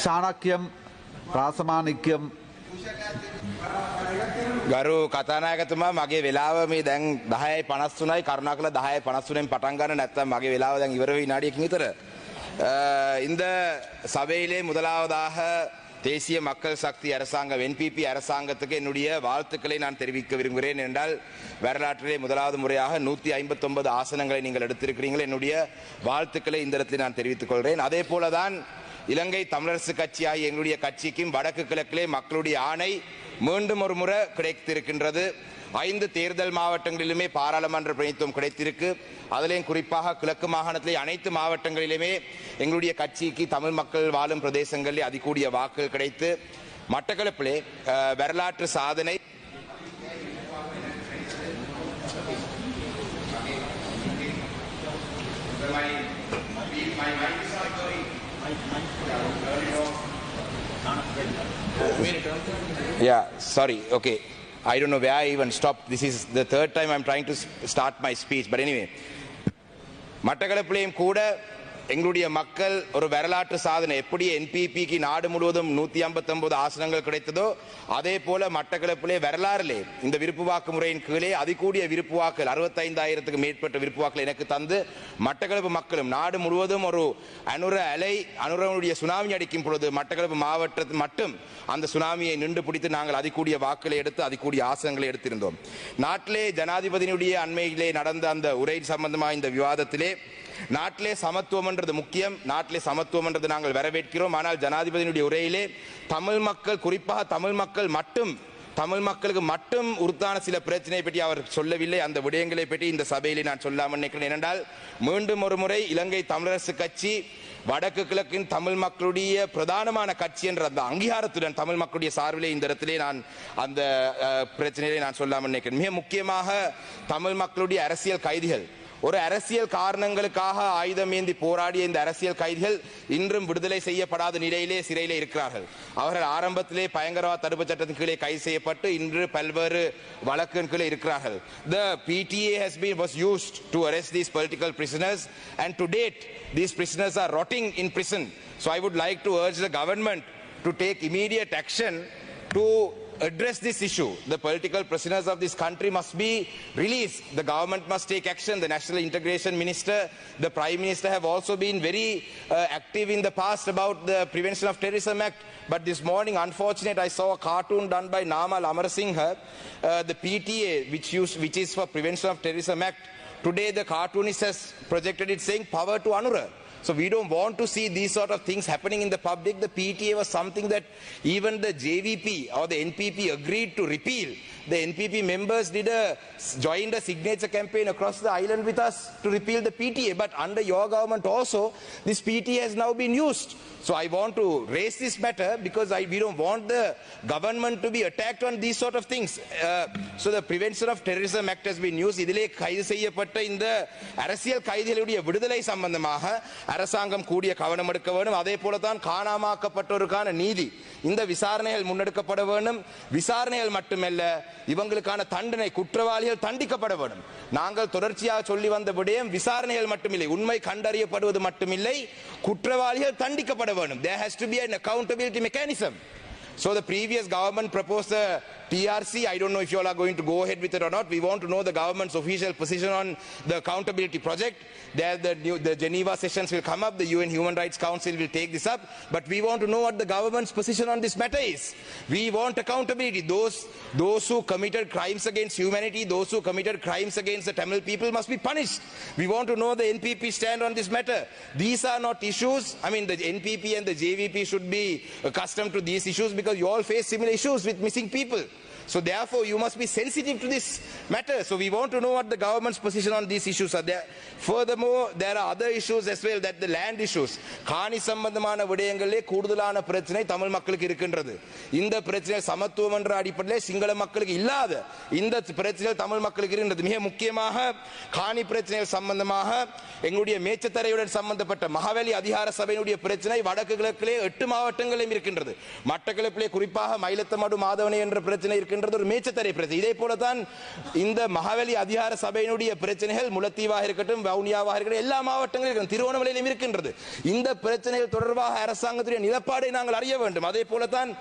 சாணக்கியம் රාසමානික්‍යම් ගරු කතානායකතුමා මගේ වෙලාව මේ දැන් 10:53යි කරුණාකරලා 10:53න් පටන් ගන්න නැත්නම් මගේ වෙලාව දැන් ඉවර වෙයි විනාඩියකින් විතර. இந்த சபையிலே முதலாவதாக தேசிய மக்கள் சக்தி அரசாங்கம் என்பிபி அரசாங்கத்துக்கு என்னுடைய வாழ்த்துக்களை நான் தெரிவிக்க விரும்புகிறேன். என்றால் வரலாற்றிலே முதலாவது முறையாக 159 ஆசனங்களை நீங்கள் எடுத்திருக்கிறீர்கள். என்னுடைய வாழ்த்துக்களை இந்த இடத்தில் நான் தெரிவித்துக் கொள்கிறேன். அதே போலதான் இலங்கை தமிழரசு கட்சியாகிய எங்களுடைய கட்சிக்கும் வடக்கு கிழக்கிலே மக்களுடைய ஆணை மீண்டும் ஒரு முறை கிடைத்திருக்கின்றது. 5 தேர்தல் மாவட்டங்களிலுமே பாராளுமன்ற பிரதிநிதித்துவம் கிடைத்திருக்கு. அதிலேயும் குறிப்பாக கிழக்கு மாகாணத்திலே அனைத்து மாவட்டங்களிலுமே எங்களுடைய கட்சிக்கு தமிழ் மக்கள் வாழும் பிரதேசங்களிலே அதிகூடிய வாக்குகள் கிடைத்து மட்டக்களப்பிலே வரலாற்று சாதனை Yeah, sorry. Okay. I don't know where I even stopped. This is the third time I'm trying to start my speech. But anyway, மட்டக்களப்பிலேயும் கூட எங்களுடைய மக்கள் ஒரு வரலாற்று சாதனை எப்படி என்பிபிக்கு நாடு முழுவதும் 159 ஆசனங்கள் கிடைத்ததோ அதே போல மட்டக்களப்பிலே வரலாறிலே இந்த விருப்பு வாக்கு முறையின் கீழே அதிகூடிய விருப்பு வாக்குகள் 65,000க்கு மேற்பட்ட விருப்பு வாக்குகள் எனக்கு தந்து மட்டக்களப்பு மக்களும் நாடு முழுவதும் ஒரு அனுரனுடைய சுனாமி அடிக்கும் பொழுது மட்டக்களப்பு மாவட்டத்தில் மட்டும் அந்த சுனாமியை நின்று பிடித்து நாங்கள் அதிகூடிய வாக்குகளை எடுத்து அதிகூடிய ஆசனங்களை எடுத்திருந்தோம். நாட்டிலே ஜனாதிபதியினுடைய அண்மையிலே நடந்த அந்த உரை சம்பந்தமாக இந்த விவாதத்திலே நாட்டிலே சமத்துவம் என்றது முக்கியம். நாட்டிலே சமத்துவம் என்றது நாங்கள் வரவேற்கிறோம். ஆனால் ஜனாதிபதியினுடைய உரையிலே தமிழ் மக்கள் குறிப்பாக தமிழ் மக்களுக்கு மட்டும் உறுத்தான சில பிரச்சனை பற்றி அவர் சொல்லவில்லை. அந்த விடயங்களை பற்றி இந்த சபையிலே நான் சொல்லாமல் நினைக்கிறேன். ஏனென்றால் மீண்டும் ஒரு முறை இலங்கை தமிழரசு கட்சி வடக்கு கிழக்கின் தமிழ் மக்களுடைய பிரதானமான கட்சி என்ற அந்த அங்கீகாரத்துடன் தமிழ் மக்களுடைய சார்பிலே இந்த இடத்திலே நான் அந்த பிரச்சனையை நான் சொல்லாமல் நினைக்கிறேன். மிக முக்கியமாக தமிழ் மக்களுடைய அரசியல் கைதிகள் ஒரு அரசியல் காரணங்களுக்காக ஆயுதம் ஏந்தி போராடிய இந்த அரசியல் கைதிகள் இன்றும் விடுதலை செய்யப்படாத நிலையிலே சிறையிலே இருக்கிறார்கள். அவர்கள் ஆரம்பத்திலே பயங்கரவாத தடுப்பு சட்டத்தின் கீழே கைது செய்யப்பட்டு இன்று பல்வேறு வழக்கின் கீழே இருக்கிறார்கள். The PTA was used to arrest these political prisoners and to date these prisoners are rotting in prison. So I would like to urge the government to take immediate action to address this issue. The political prisoners of this country must be released. The government must take action. The National Integration Minister, the Prime Minister have also been very active in the past about the Prevention of Terrorism Act. But this morning, unfortunately, I saw a cartoon done by Namal Amarasinghe, the PTA, which is for Prevention of Terrorism Act. Today, the cartoonist has projected it saying power to Anura. So we don't want to see these sort of things happening in the public. The PTA was something that even the JVP or the NPP agreed to repeal. The NPP members joined a signature campaign across the island with us to repeal the PTA. But under your government also, this PTA has now been used. So I want to raise this matter because we don't want the government to be attacked on these sort of things. So the Prevention of Terrorism Act has been used. இதிலே கைது செய்யப்பட்ட இந்த அரசியல் கைதிகளுடைய விடுதலை சம்பந்தமாக அரசாங்கம் கூடிய கவனம் எடுக்க வேண்டும். அதே போலதான் காணாமாக்கப்பட்டோருக்கான நீதி இந்த விசாரணைகள் முன்னெடுக்கப்பட வேண்டும். விசாரணைகள் மட்டுமல்ல இவங்களுக்கான தண்டனை குற்றவாளிகள் தண்டிக்கப்பட வேண்டும். நாங்கள் தொடர்ச்சியாக சொல்லி வந்த விடயம் விசாரணைகள் மட்டுமில்லை உண்மை கண்டறியப்படுவது மட்டுமில்லை குற்றவாளிகள் தண்டிக்கப்பட வேண்டும். There has to be an accountability mechanism. So the previous government proposed a TRC. I don't know if you all are going to go ahead with it or not. We want to know the government's official position on the accountability project. There the Geneva sessions will come up. The UN Human Rights Council will take this up. But we want to know what the government's position on this matter is. We want accountability. Those who committed crimes against humanity, those who committed crimes against the Tamil people must be punished. We want to know the NPP stand on this matter. These are not issues. I mean, the NPP and the JVP should be accustomed to these issues because you all face similar issues with missing people. So therefore you must be sensitive to this matter. So we want to know what the government's position on these issues are there. Furthermore, there are other issues as well, that the land issues. காணி சம்பந்தமான விடயங்களே கூடுதலான பிரச்சனை தமிழ் மக்களுக்கு இருக்கின்றது. இந்த பிரச்சனை சமத்துவம் என்ற அடிப்படையில் சிங்கள மக்களுக்கு இல்லாத இந்த பிரச்சனை தமிழ் மக்களுக்கு இருக்கின்றது. மிக முக்கியமாக காணி பிரச்சனை சம்பந்தமாக எங்களுடைய மேச்சத்தரையுடன் சம்பந்தப்பட்ட மகாவலி அதிகார சபையினுடைய பிரச்சனை வடக்கு கிழக்கிலே 8 மாவட்டங்களிலும் இருக்கின்றது. மட்டக்களப்பிலே குறிப்பாக மயிலத்தமடு மாதவனை என்ற பிரச்சனை இருக்கு. இருக்கின்றது ஒரு மேச்சத்தரை பிரச்சனை. இதே போலதான் இந்த மகாவலி அதிகார சபையினுடைய பிரச்சனைகள் முல்லைத்தீவாக இருக்கட்டும், வவுனியாவாக இருக்கட்டும், எல்லா மாவட்டங்களிலும் திருவோணமலையிலும் இருக்கின்றது. இந்த பிரச்சனைகள் தொடர்பாக அரசாங்கத்துடைய நிலப்பாடை நாங்கள் அறிய வேண்டும். அதே போலதான்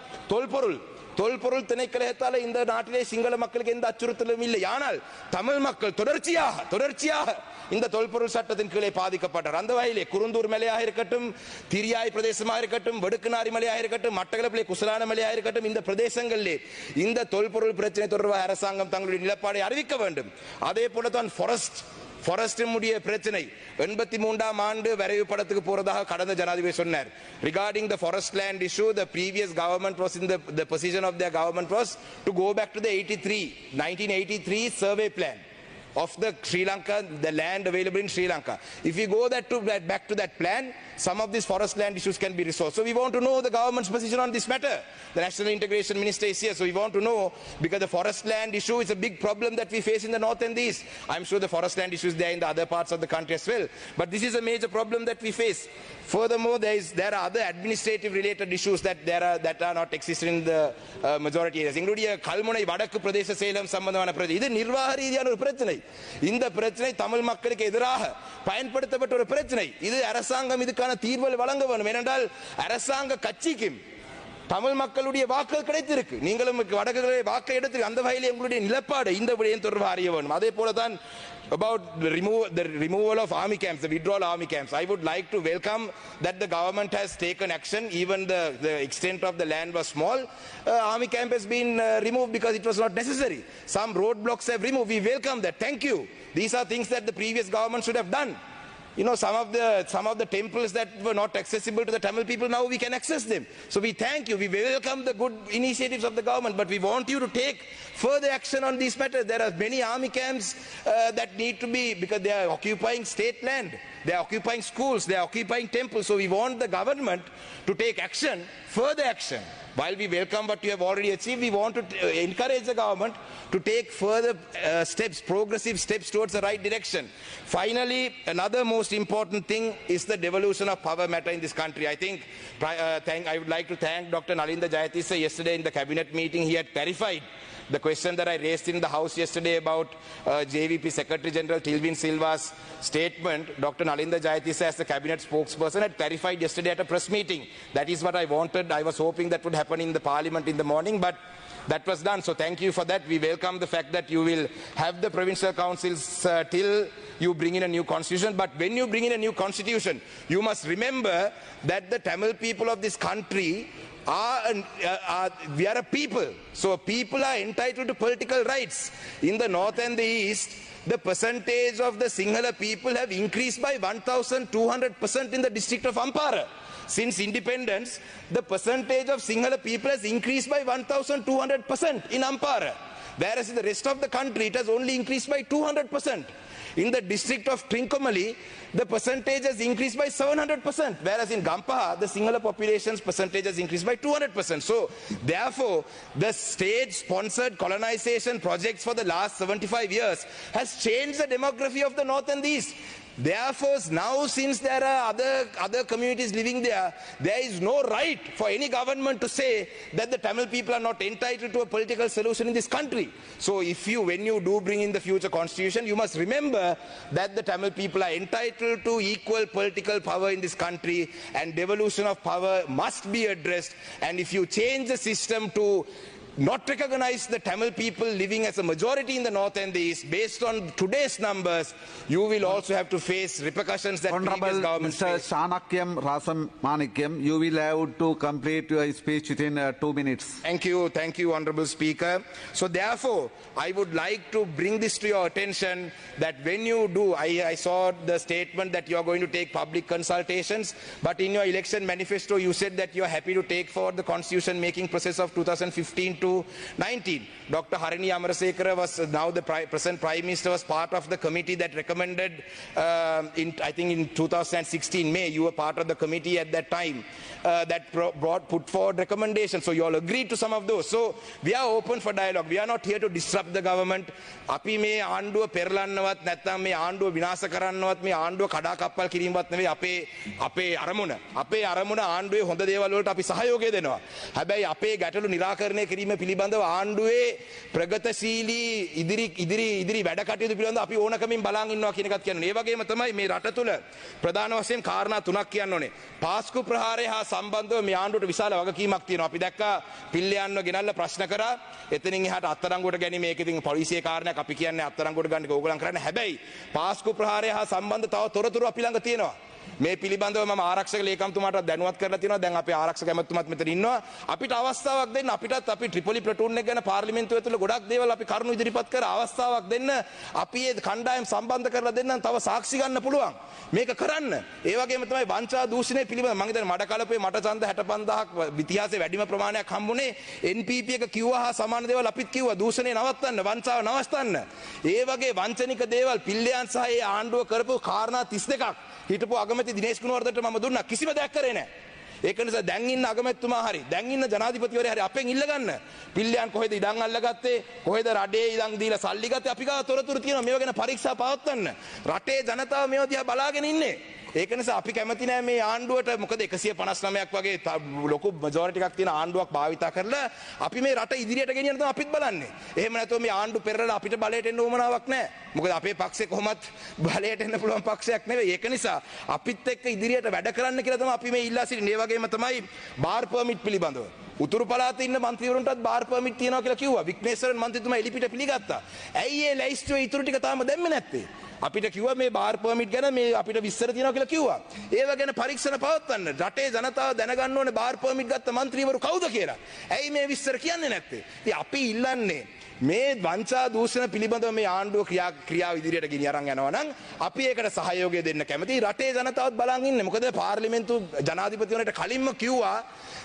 தொல்பொருள் திணைக்களத்தால் இந்த நாட்டிலே சிங்கள மக்களுக்கு எந்த அச்சுறுத்தலும் இல்லை. ஆனால் தமிழ் மக்கள் தொடர்ச்சியாக இந்த தொல்பொருள் சட்டத்தின் கீழே பாதிக்கப்பட்டார். அந்த வகையிலே குருந்தூர் மலையாக இருக்கட்டும், திரியாய் பிரதேசமாக இருக்கட்டும், வடுக்குநாரி மலையாக இருக்கட்டும், மட்டக்களப்பிலே குசலான மலையாக இருக்கட்டும், இந்த பிரதேசங்களிலே இந்த தொல்பொருள் பிரச்சனை தொடர்பாக அரசாங்கம் தங்களுடைய நிலப்பாடை அறிவிக்க வேண்டும். அதே போலதான் ஃபாரஸ்டினுடைய பிரச்சனை 83ஆம் ஆண்டு வரைவு படத்துக்கு போறதாக கடந்த ஜனாதிபதி சொன்னார். Regarding the forest land issue, the previous government was in the position of their government was to go back to the 1983 survey plan of the Sri Lanka, the land available in Sri Lanka. If we go back to that plan, some of these forest land issues can be resolved. So we want to know the government's position on this matter. The National Integration Minister is here, so we want to know, because the forest land issue is a big problem that we face in the north and the east. I'm sure the forest land issue is there in the other parts of the country as well, but this is a major problem that we face. Furthermore, there are other administrative related issues that are not existing in the majority areas. எங்களுடைய கல்முனை வடக்கு பிரதேச செயலம் சம்பந்தமான பிரச்சனை, இது நிர்வாக ரீதியான ஒரு பிரச்சனை. இந்த பிரச்சனை தமிழ் மக்களுக்கு எதிராக பயன்படுத்தப்பட்ட ஒரு பிரச்சனை. இது அரசாங்கம் இதுக்கான தீர்வுகள் வழங்க வேண்டும். ஏனென்றால் அரசாங்க கட்சிக்கும் தமிழ் மக்களுடைய வாக்குகள் கிடைத்திருக்கு. நீங்களும் வடக்குகளை வாக்கை எடுத்து அந்த வகையில் எங்களுடைய நிலப்பாடு இந்த விடயம் தொடர்பாக அறிய வேண்டும். அதே போலதான் about the removal of army camps, the withdrawal army camps. I would like to welcome that the government has taken action. Even the extent of the land was small. Army camp has been removed because it was not necessary. Some roadblocks have removed. We welcome that. Thank you. These are things that the previous government should have done. You know, some of the temples that were not accessible to the Tamil people, now we can access them. So we thank you. We welcome the good initiatives of the government, but we want you to take further action on these matters. There are many army camps that need to be, because they are occupying state land, they are occupying schools, they are occupying temples. So we want the government to take action, further action. While we welcome what you have already achieved, we want to encourage the government to take further steps, progressive steps towards the right direction. Finally, another most important thing is the devolution of power matter in this country. I think I would like to thank Dr. Nalinda Jayatissa. Yesterday in the cabinet meeting, he had clarified the question that I raised in the House yesterday about JVP Secretary General Tilvin Silva's statement. Dr. Nalinda Jayatissa, as the cabinet spokesperson, had clarified yesterday at a press meeting. That is what I wanted. I was hoping that would happen in the parliament in the morning, but that was done. So thank you for that. We welcome the fact that you will have the provincial councils till you bring in a new constitution. But when you bring in a new constitution, you must remember that the Tamil people of this country we are a people. So people are entitled to political rights. In the north and the east, the percentage of the Sinhala people have increased by 1,200% in the district of Ampara. Since independence, the percentage of Sinhala people has increased by 1,200% in Ampara. Whereas in the rest of the country, it has only increased by 200%. In the district of Trincomalee, the percentage has increased by 700%, whereas in Gampaha, the Sinhala population's percentage has increased by 200%. So, therefore, the state-sponsored colonization projects for the last 75 years has changed the demography of the north and the east. Therefore, now since there are other communities living there, there is no right for any government to say that the Tamil people are not entitled to a political solution in this country. So when you do bring in the future constitution, you must remember that the Tamil people are entitled to equal political power in this country, and devolution of power must be addressed. And if you change the system to not recognize the Tamil people living as a majority in the north and the east, based on today's numbers, you will also have to face repercussions that previous governments Mr. faced. Shanakyam Rasamanikyam, you will have to complete your speech within 2 minutes. Thank you, Honorable Speaker. So therefore, I would like to bring this to your attention, that when you do, I saw the statement that you are going to take public consultations, but in your election manifesto, you said that you are happy to take forward the constitution making process of 2015 to 19. Dr. Harini Amarasekara was now the present Prime Minister, was part of the committee that recommended I think in 2016 May, you were part of the committee at that time that put forward recommendations. So you all agreed to some of those. So we are open for dialogue. We are not here to disrupt the government. අපි මේ ආණ්ඩුව පෙරලන්නවත් නැත්නම් මේ ආණ්ඩුව විනාශ කරන්නවත් මේ ආණ්ඩුව කඩාකප්පල් කිරීමවත් නෙවෙයි අපේ අරමුණ. අපේ අරමුණ ආණ්ඩුවේ හොඳ දේවල් වලට අපි සහයෝගය දෙනවා. හැබැයි අපේ ගැටලු निराකරණය කිරීම පිළිබඳව ආණ්ඩුවේ ප්‍රගතශීලී ඉදිරි වැඩ කටයුතු පිළිබඳව අපි ඕනකමින් බලන් ඉන්නවා කියන එකත් කියන්නේ. ඒ වගේම තමයි මේ රට තුල ප්‍රධාන වශයෙන් කාරණා තුනක් කියන්න ඕනේ. පාස්කු ප්‍රහාරය හා සම්බන්ධව මේ ආණ්ඩුවට විශාල වගකීමක් තියෙනවා. අපි දැක්කා පිල්ලයන්ව ගෙනල්ලා ප්‍රශ්න කරා. එතනින් එහාට අත්අඩංගුවට ගැනීම ඒක ඉතින් පොලිසියේ කාරණයක්. අපි කියන්නේ අත්අඩංගුවට ගන්න එක ඕගොල්ලන් කරන්නේ. හැබැයි පාස්කු ප්‍රහාරය හා සම්බන්ධ තව තොරතුරු අපි ළඟ තියෙනවා. මේ පිළිබඳව මම ආරක්ෂක ලේකම්තුමාට දැනුවත් කරලා තියෙනවා. දැන් අපේ ආරක්ෂක ඇමතුමාත් මෙතන ඉන්නවා. අපිට අවස්ථාවක් දෙන්න. අපිටත් අපි ට්‍රිපොලි ප්ලටූන් එක ගැන පාර්ලිමේන්තුව ඇතුළේ ගොඩක් දේවල් අපි කරුණු ඉදිරිපත් කර අවස්ථාවක් දෙන්න. අපි මේ කණ්ඩායම් සම්බන්ධ කරලා දෙන්නම්. තව සාක්ෂි ගන්න පුළුවන්. මේක කරන්න. ඒ වගේම තමයි වංචා දූෂණය පිළිබඳව මම හිතන්නේ මඩ කලපේ මට ඡන්ද 65000ක් ඉතිහාසයේ වැඩිම ප්‍රමාණයක් හම්බුනේ NPP එක කිව්වා හා සමාන දේවල් අපිත් කිව්වා. දූෂණය නවත්තන්න, වංචාව නවත්තන්න. ඒ වගේ වංචනික දේවල් පිල්ලයන් සහ ඒ ආණ්ඩුව කරපු කාරණා 32ක් හිටපු අගමැති දිනේෂ් කුණවර්ධනට මම දුන්නා. කිසිම දෙයක් කරේ නැහැ. ඒක නිසා දැන් ඉන්න අගමැතිතුමා හරි දැන් ඉන්න ජනාධිපතිවරයා හරි අපෙන් ඉල්ල ගන්න. පිල්ලයන් කොහෙද ඉඩම් අල්ලගත්තේ? කොහෙද රටේ ඉඩම් දීලා සල්ලි ගත්තේ? අපි ගාව තොරතුරු තියෙනවා. මේවා ගැන පරීක්ෂා පවත්වන්න. රටේ ජනතාව මේවා දිහා බලාගෙන ඉන්නේ. ඒක නිසා අපි කැමති නෑ මේ ආණ්ඩුවට. මොකද 159ක් වගේ ලොකු මැජොරිටි එකක් තියෙන ආණ්ඩුවක් භාවිතා කරලා අපි මේ රට ඉදිරියට ගෙනියන්න තමයි අපිත් බලන්නේ. එහෙම නැතුව මේ ආණ්ඩු පෙරලා අපිට බලයට එන්න උවමනාවක් නෑ. මොකද අපේ පක්ෂේ කොහොමත් බලයට එන්න පුළුවන් පක්ෂයක් නෙවෙයි. ඒක නිසා අපිත් එක්ක ඉදිරියට වැඩ කරන්න කියලා තමයි අපි මේ ඉල්ලා සිටින්නේ. ඒ වගේම තමයි බාර් පර්මිට් පිළිබඳව. උතුරු පළාතේ ඉන්න മന്ത്രിවරුන්ටත් බාර් පර්මිට් තියනවා කියලා කිව්වා. වික්නේශ්වරන් මන්ත්‍රීතුමා එලිපිට පිළිගත්තා. ඇයි ඒ ලැයිස්තුවේ ඉතුරු ටික තාම දැම්මේ නැත්තේ? අපිට කිව්වා මේ බාර් පර්මිට් ගැන මේ අපිට විස්තර තියෙනවා කියලා කිව්වා. ඒව ගැන පරීක්ෂණ පවත්වන්න. රටේ ජනතාව දැනගන්න ඕනේ බාර් පර්මිට් ගත්ත മന്ത്രിවරු කවුද කියලා. ඇයි මේ විස්තර කියන්නේ නැත්තේ? ඉතින් අපි ඉල්ලන්නේ මේ වංචා දූෂණ පිළිබඳව මේ ආණ්ඩුව ක්‍රියාව ඉදිරියට ගෙනිය අරන් යනවා නම් අපි ඒකට සහයෝගය දෙන්න කැමතියි. රටේ ජනතාවත් බලන් ඉන්නේ. මොකද පාර්ලිමේන්තු ජනාධිපතිවරයාට කලින්ම කිව්වා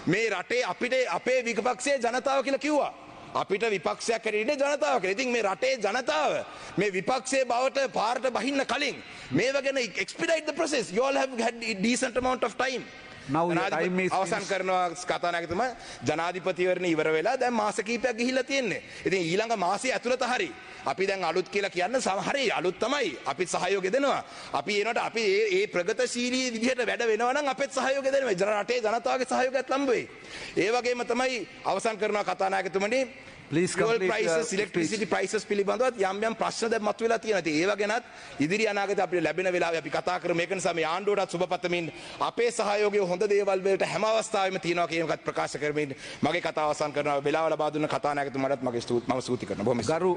මේ රටේ අපිට අපේ විපක්ෂයේ ජනතාව කියලා කිව්වා. අපිට විපක්ෂයක් හැටියට ජනතාව කියලා. ඉතින් මේ රටේ ජනතාව මේ විපක්ෂයේ බවට පාරට බහින්න කලින් මේව ගැන expedite the process. You all have had a decent amount of time. අවසන් කරනවා කතානායකතුමා. ජනාධිපතිවරණය ඉවර වෙලා දැන් මාස කිහිපයක් ගිහිල්ලා තියෙන්නේ. ඉතින් ඊළඟ මාසයේ ඇතුළත හරි අපි දැන් අලුත් කියලා කියන්න හරි අලුත් තමයි. අපි සහයෝගය දෙනවා. අපි එනකොට අපි ඒ ප්‍රගතශීලී විදිහට වැඩ වෙනවා නම් අපෙත් සහයෝගය දෙනවා. රටේ ජනතාවගේ සහයෝගයත් ලම්බ වෙයි. ඒ වගේම තමයි අවසන් කරනවා කතානායකතුමනි. fuel prices, electricity prices පිළිබඳවත් යම් යම් ප්‍රශ්න දැන් මතුවලා තියෙනවා. ඉතින් ඒව ගැනත් ඉදිරි අනාගතේ අපිට ලැබෙන වෙලාවේ අපි කතා කරමු. ඒක නිසා මේ ආණ්ඩුවටත් සුබපතමින් අපේ සහයෝගය හොඳ දේවල් වලට හැම අවස්ථාවෙම තියෙනවා කියන එකත් ප්‍රකාශ කරමින් මගේ කතාව අවසන් කරනවා. වෙලාව ලබා දුන්න කතානායකතුමාටත් මම ස්තුති කරනවා. බොහොම ගරු